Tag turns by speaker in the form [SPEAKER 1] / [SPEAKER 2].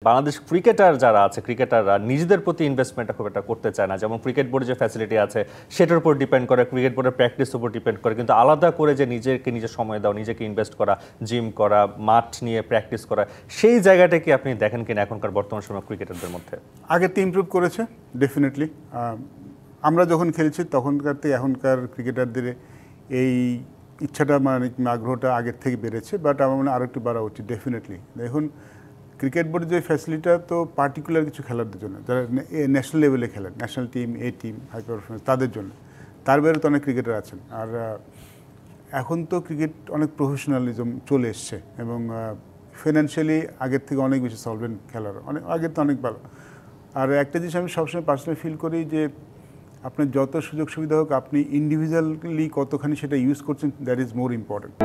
[SPEAKER 1] Bangladesh cricketer যারা আছে ক্রিকেটাররা নিজেদের প্রতি ইনভেস্টমেন্টটা খুব একটা করতে চায় না, যেমন ক্রিকেট বোর্ডে যে ফ্যাসিলিটি আছে সেটার উপর ডিপেন্ড করে, ক্রিকেট বোর্ডের প্র্যাকটিসের উপর ডিপেন্ড করে, কিন্তু আলাদা করে যে নিজের সময় দাও, নিজেকে ইনভেস্ট করা, জিম করা, মাঠ নিয়ে প্র্যাকটিস করা, সেই জায়গাটা কি আপনি দেখেন কিনা এখনকার বর্তমান সময় ক্রিকেটারদের মধ্যে?
[SPEAKER 2] আগের তো ইমপ্রুভ করেছে ডেফিনেটলি। আমরা যখন খেলছি তখনকার থেকে এখনকার ক্রিকেটারদের এই ইচ্ছাটা মানে আগ্রহটা আগের থেকে বেড়েছে, বাট আমার মনে হয় আরও একটু বাড়া উচিত ডেফিনেটলি। দেখুন ক্রিকেট বোর্ডের যে ফ্যাসিলিটিটা তো পার্টিকুলার কিছু খেলারদের জন্য, যারা ন্যাশনাল লেভেলে খেলেন, ন্যাশনাল টিম, এ টিম, হাই পারফরমেন্স, তাদের জন্য। তার বাইরে তো অনেক ক্রিকেটার আছেন। আর এখন তো ক্রিকেট অনেক প্রফেশনালিজম চলে এসছে এবং ফিনান্সিয়ালি আগের থেকে অনেক বেশি সলভেন্ট খেলার, অনেক আগের তো অনেক ভালো। আর একটা জিনিস আমি সবসময় পার্সোনালি ফিল করি যে আপনার যত সুযোগ সুবিধা হোক, আপনি ইন্ডিভিজুয়ালি কতখানি সেটা ইউজ করছেন, দ্যাট ইজ মোর ইম্পর্টেন্ট।